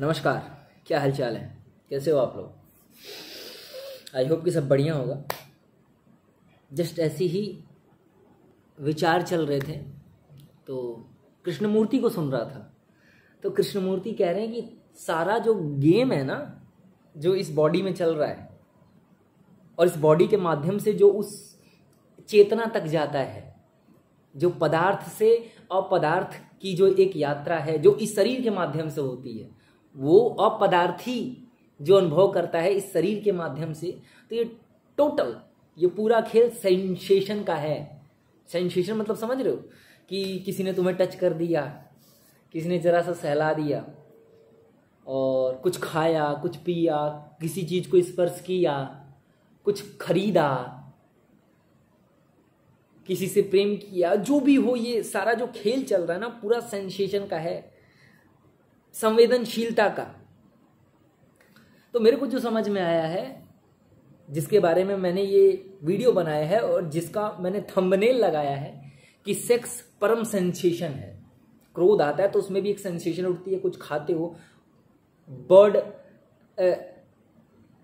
नमस्कार, क्या हाल चाल है? कैसे हो आप लोग? आई होप कि सब बढ़िया होगा। जस्ट ऐसी ही विचार चल रहे थे तो कृष्णमूर्ति को सुन रहा था। तो कृष्णमूर्ति कह रहे हैं कि सारा जो गेम है ना, जो इस बॉडी में चल रहा है और इस बॉडी के माध्यम से जो उस चेतना तक जाता है, जो पदार्थ से अपदार्थ की जो एक यात्रा है जो इस शरीर के माध्यम से होती है, वो अपदार्थी जो अनुभव करता है इस शरीर के माध्यम से। तो ये पूरा खेल सेंसेशन का है। सेंसेशन मतलब समझ रहे हो कि किसी ने तुम्हें टच कर दिया, किसी ने जरा सा सहला दिया और कुछ खाया, कुछ पिया, किसी चीज को स्पर्श किया, कुछ खरीदा, किसी से प्रेम किया, जो भी हो, ये सारा जो खेल चल रहा है ना पूरा सेंसेशन का है, संवेदनशीलता का। तो मेरे को जो समझ में आया है, जिसके बारे में मैंने ये वीडियो बनाया है और जिसका मैंने थंबनेल लगाया है कि सेक्स परम सेंसेशन है। क्रोध आता है तो उसमें भी एक सेंसेशन उठती है। कुछ खाते हो,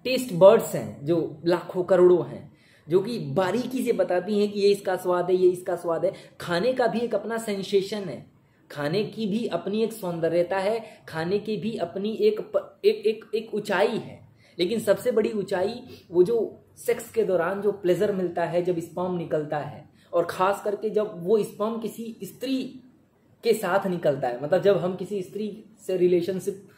टेस्ट बर्ड्स हैं जो लाखों करोड़ों हैं, जो कि बारीकी से बताती हैं कि ये इसका स्वाद है, ये इसका स्वाद है। खाने का भी एक अपना सेंसेशन है, खाने की भी अपनी एक सौंदर्यता है, खाने की भी अपनी एक ऊंचाई है। लेकिन सबसे बड़ी ऊंचाई वो जो सेक्स के दौरान जो प्लेजर मिलता है, जब स्पर्म निकलता है, और खास करके जब वो स्पर्म किसी स्त्री के साथ निकलता है, मतलब जब हम किसी स्त्री से रिलेशनशिप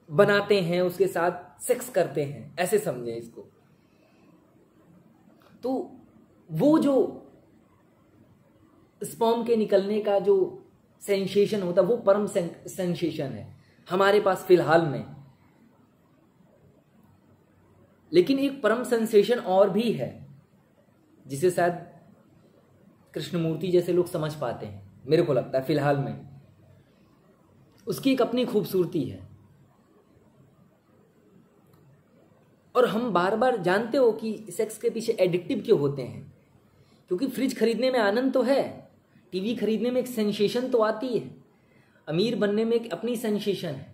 बनाते हैं, उसके साथ सेक्स करते हैं, ऐसे समझें इसको। तो वो जो स्पर्म के निकलने का जो सेंसेशन होता है वो परम सेंसेशन है हमारे पास फिलहाल में। लेकिन एक परम सेंसेशन और भी है जिसे शायद कृष्णमूर्ति जैसे लोग समझ पाते हैं, मेरे को लगता है फिलहाल में। उसकी एक अपनी खूबसूरती है। और हम बार बार जानते हो कि सेक्स के पीछे एडिक्टिव क्यों होते हैं? क्योंकि फ्रिज खरीदने में आनंद तो है, टीवी खरीदने में एक सेंसेशन तो आती है, अमीर बनने में एक अपनी सेंसेशन है,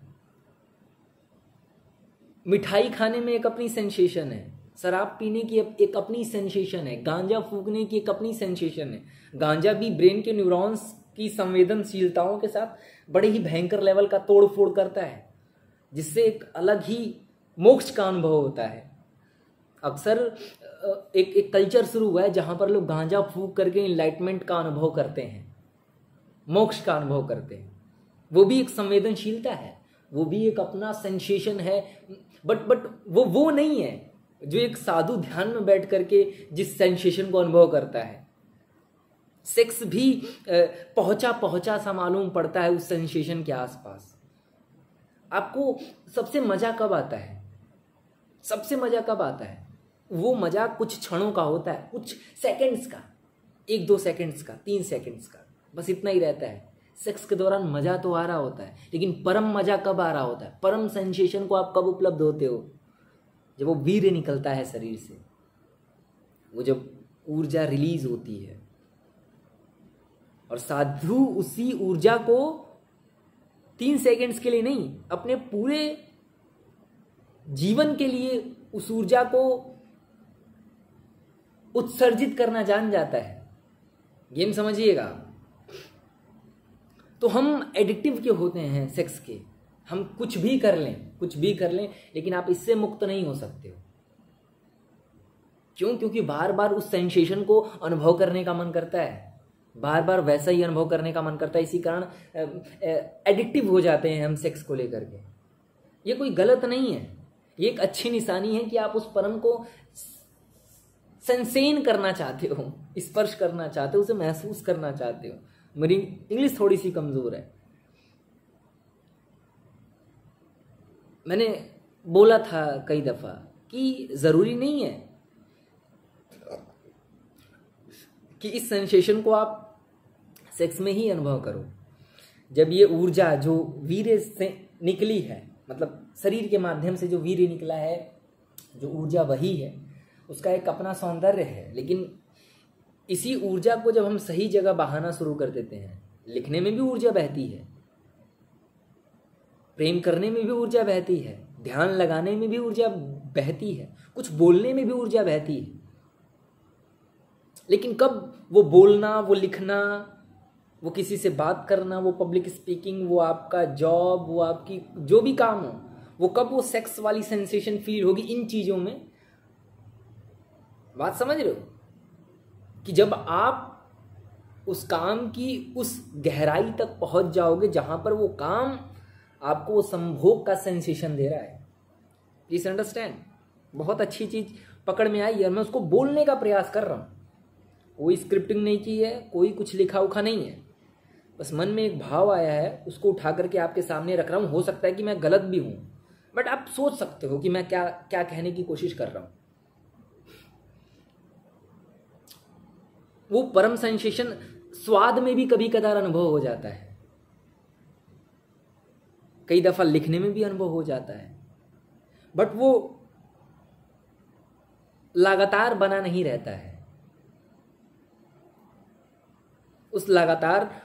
मिठाई खाने में एक अपनी सेंसेशन है, शराब पीने की एक अपनी सेंसेशन है, गांजा फूकने की एक अपनी सेंसेशन है। गांजा भी ब्रेन के न्यूरॉन्स की संवेदनशीलताओं के साथ बड़े ही भयंकर लेवल का तोड़ फोड़ करता है, जिससे एक अलग ही मोक्ष का अनुभव होता है। अक्सर एक कल्चर शुरू हुआ है जहां पर लोग गांजा फूक करके इनलाइटमेंट का अनुभव करते हैं, मोक्ष का अनुभव करते हैं। वो भी एक संवेदनशीलता है, वो भी एक अपना सेंसेशन है। बट वो नहीं है जो एक साधु ध्यान में बैठ करके जिस सेंसेशन को अनुभव करता है। सेक्स भी पहुंचा सा मालूम पड़ता है उस सेंसेशन के आसपास। आपको सबसे मजा कब आता है? सबसे मजा कब आता है? वो मजा कुछ क्षणों का होता है, कुछ सेकंड्स का, 1-2 सेकंड्स का, 3 सेकंड्स का, बस इतना ही रहता है। सेक्स के दौरान मजा तो आ रहा होता है, लेकिन परम मजा कब आ रहा होता है? परम सेंसेशन को आप कब उपलब्ध होते हो? जब वो वीर्य निकलता है शरीर से, वो जब ऊर्जा रिलीज होती है और साधु उसी ऊर्जा को 3 सेकंड्स के लिए नहीं, अपने पूरे जीवन के लिए उस ऊर्जा को उत्सर्जित करना जान जाता है। गेम समझिएगा। तो हम एडिक्टिव क्यों होते हैं सेक्स के? हम कुछ भी कर लें, लेकिन आप इससे मुक्त नहीं हो सकते हो। क्यों? क्योंकि बार बार उस सेंसेशन को अनुभव करने का मन करता है, बार बार वैसा ही अनुभव करने का मन करता है। इसी कारण एडिक्टिव हो जाते हैं हम सेक्स को लेकर के। ये कोई गलत नहीं है, ये एक अच्छी निशानी है कि आप उस परम को सेंसेन करना चाहते हो, स्पर्श करना चाहते हो, उसे महसूस करना चाहते हो। मेरी इंग्लिश थोड़ी सी कमजोर है। मैंने बोला था कई दफा कि जरूरी नहीं है कि इस सेंसेशन को आप सेक्स में ही अनुभव करो। जब ये ऊर्जा जो वीर्य से निकली है, मतलब शरीर के माध्यम से जो वीर्य निकला है, जो ऊर्जा वही है, उसका एक अपना सौंदर्य है। लेकिन इसी ऊर्जा को जब हम सही जगह बहाना शुरू कर देते हैं, लिखने में भी ऊर्जा बहती है, प्रेम करने में भी ऊर्जा बहती है, ध्यान लगाने में भी ऊर्जा बहती है, कुछ बोलने में भी ऊर्जा बहती है। लेकिन कब वो बोलना, वो लिखना, वो किसी से बात करना, वो पब्लिक स्पीकिंग, वो आपका जॉब, वो आपकी जो भी काम हो, वो कब वो सेक्स वाली सेंसेशन फील होगी इन चीज़ों में? बात समझ रहे हो? कि जब आप उस काम की उस गहराई तक पहुंच जाओगे जहां पर वो काम आपको वो संभोग का सेंसेशन दे रहा है। प्लीज अंडरस्टैंड, बहुत अच्छी चीज पकड़ में आई और मैं उसको बोलने का प्रयास कर रहा हूं। कोई स्क्रिप्टिंग नहीं की है, कोई कुछ लिखा उखा नहीं है, बस मन में एक भाव आया है, उसको उठा करके आपके सामने रख रहा हूं। हो सकता है कि मैं गलत भी हूं, बट आप सोच सकते हो कि मैं क्या क्या कहने की कोशिश कर रहा हूं। वो परम सेंसेशन स्वाद में भी कभी कदार अनुभव हो जाता है, कई दफा लिखने में भी अनुभव हो जाता है, बट वो लगातार बना नहीं रहता है। उस लगातार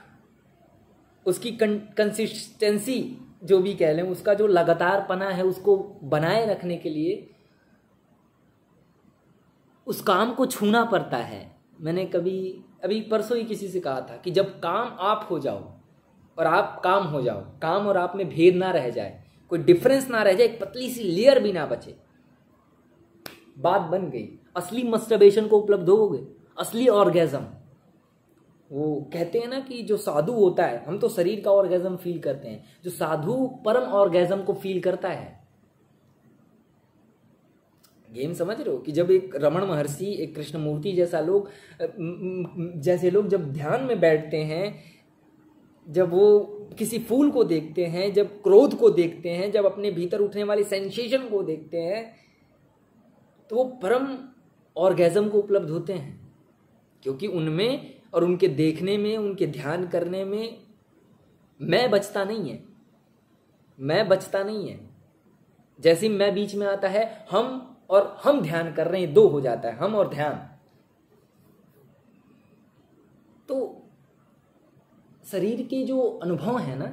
उसकी कंसिस्टेंसी जो भी कह लें, उसका जो लगातार पना है, उसको बनाए रखने के लिए उस काम को छूना पड़ता है। मैंने कभी अभी परसों ही किसी से कहा था कि जब काम आप हो जाओ और आप काम हो जाओ, काम और आप में भेद ना रह जाए, कोई डिफरेंस ना रह जाए, एक पतली सी लेयर भी ना बचे, बात बन गई। असली मस्टरबेशन को उपलब्ध होगे, असली ऑर्गेजम। वो कहते हैं ना कि जो साधु होता है, हम तो शरीर का ऑर्गेजम फील करते हैं, जो साधु परम ऑर्गेजम को फील करता है। गेम समझ रहे हो कि जब एक रमण महर्षि, एक कृष्णमूर्ति जैसे लोग जब ध्यान में बैठते हैं, जब वो किसी फूल को देखते हैं, जब क्रोध को देखते हैं, जब अपने भीतर उठने वाली सेंसेशन को देखते हैं, तो वो परम ऑर्गेजम को उपलब्ध होते हैं। क्योंकि उनमें और उनके देखने में, उनके ध्यान करने में मैं बचता नहीं है, मैं बचता नहीं है। जैसे मैं बीच में आता है, हम ध्यान कर रहे हैं, दो हो जाता है, हम और ध्यान। तो शरीर के जो अनुभव है ना,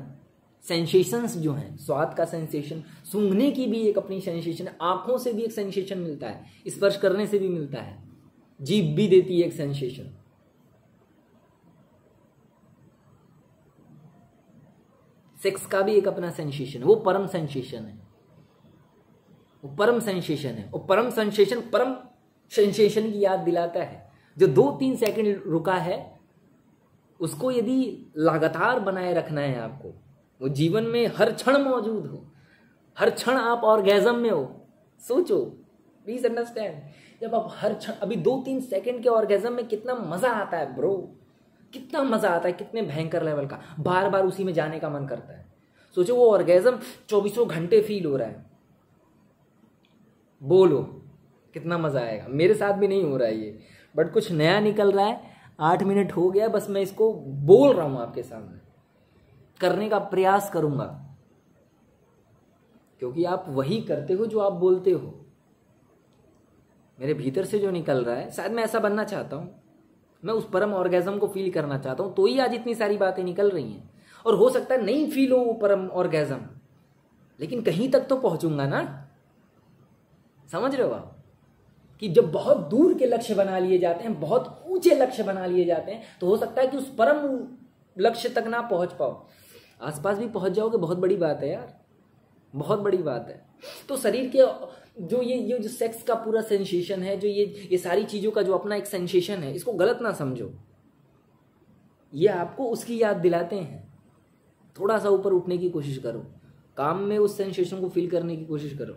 सेंसेशंस जो हैं, स्वाद का सेंसेशन, सूंघने की भी एक अपनी सेंसेशन है, आंखों से भी एक सेंसेशन मिलता है, स्पर्श करने से भी मिलता है, जीभ भी देती है एक सेंसेशन। सेक्स का भी एक अपना सेंसेशन है, वो परम सेंसेशन है, वो परम सेंसेशन है। वो परम सेंसेशन की याद दिलाता है। जो 2-3 सेकंड रुका है, उसको यदि लगातार बनाए रखना है आपको, वो जीवन में हर क्षण मौजूद हो, हर क्षण आप ऑर्गेजम में हो। सोचो, प्लीज अंडरस्टैंड, जब आप हर क्षण, अभी 2-3 सेकंड के ऑर्गेजम में कितना मजा आता है ब्रो, कितना मजा आता है, कितने भयंकर लेवल का, बार बार उसी में जाने का मन करता है। सोचो वो ऑर्गेजम 24 घंटे फील हो रहा है, बोलो कितना मजा आएगा। मेरे साथ भी नहीं हो रहा है ये, बट कुछ नया निकल रहा है। 8 मिनट हो गया, बस मैं इसको बोल रहा हूं आपके सामने, करने का प्रयास करूंगा, क्योंकि आप वही करते हो जो आप बोलते हो। मेरे भीतर से जो निकल रहा है, शायद मैं ऐसा बनना चाहता हूं, मैं उस परम ऑर्गेजम को फील करना चाहता हूं, तो ही आज इतनी सारी बातें निकल रही हैं। और हो सकता है नहीं फील हो वो परम ऑर्गेजम, लेकिन कहीं तक तो पहुंचूंगा ना। समझ रहे हो आप कि जब बहुत दूर के लक्ष्य बना लिए जाते हैं, बहुत ऊंचे लक्ष्य बना लिए जाते हैं, तो हो सकता है कि उस परम लक्ष्य तक ना पहुंच पाओ, आसपास भी पहुंच जाओगे, बहुत बड़ी बात है यार, बहुत बड़ी बात है। तो शरीर के जो ये जो सेक्स का पूरा सेंसेशन है, जो ये सारी चीजों का जो अपना एक सेंसेशन है, इसको गलत ना समझो, ये आपको उसकी याद दिलाते हैं। थोड़ा सा ऊपर उठने की कोशिश करो, काम में उस सेंसेशन को फील करने की कोशिश करो।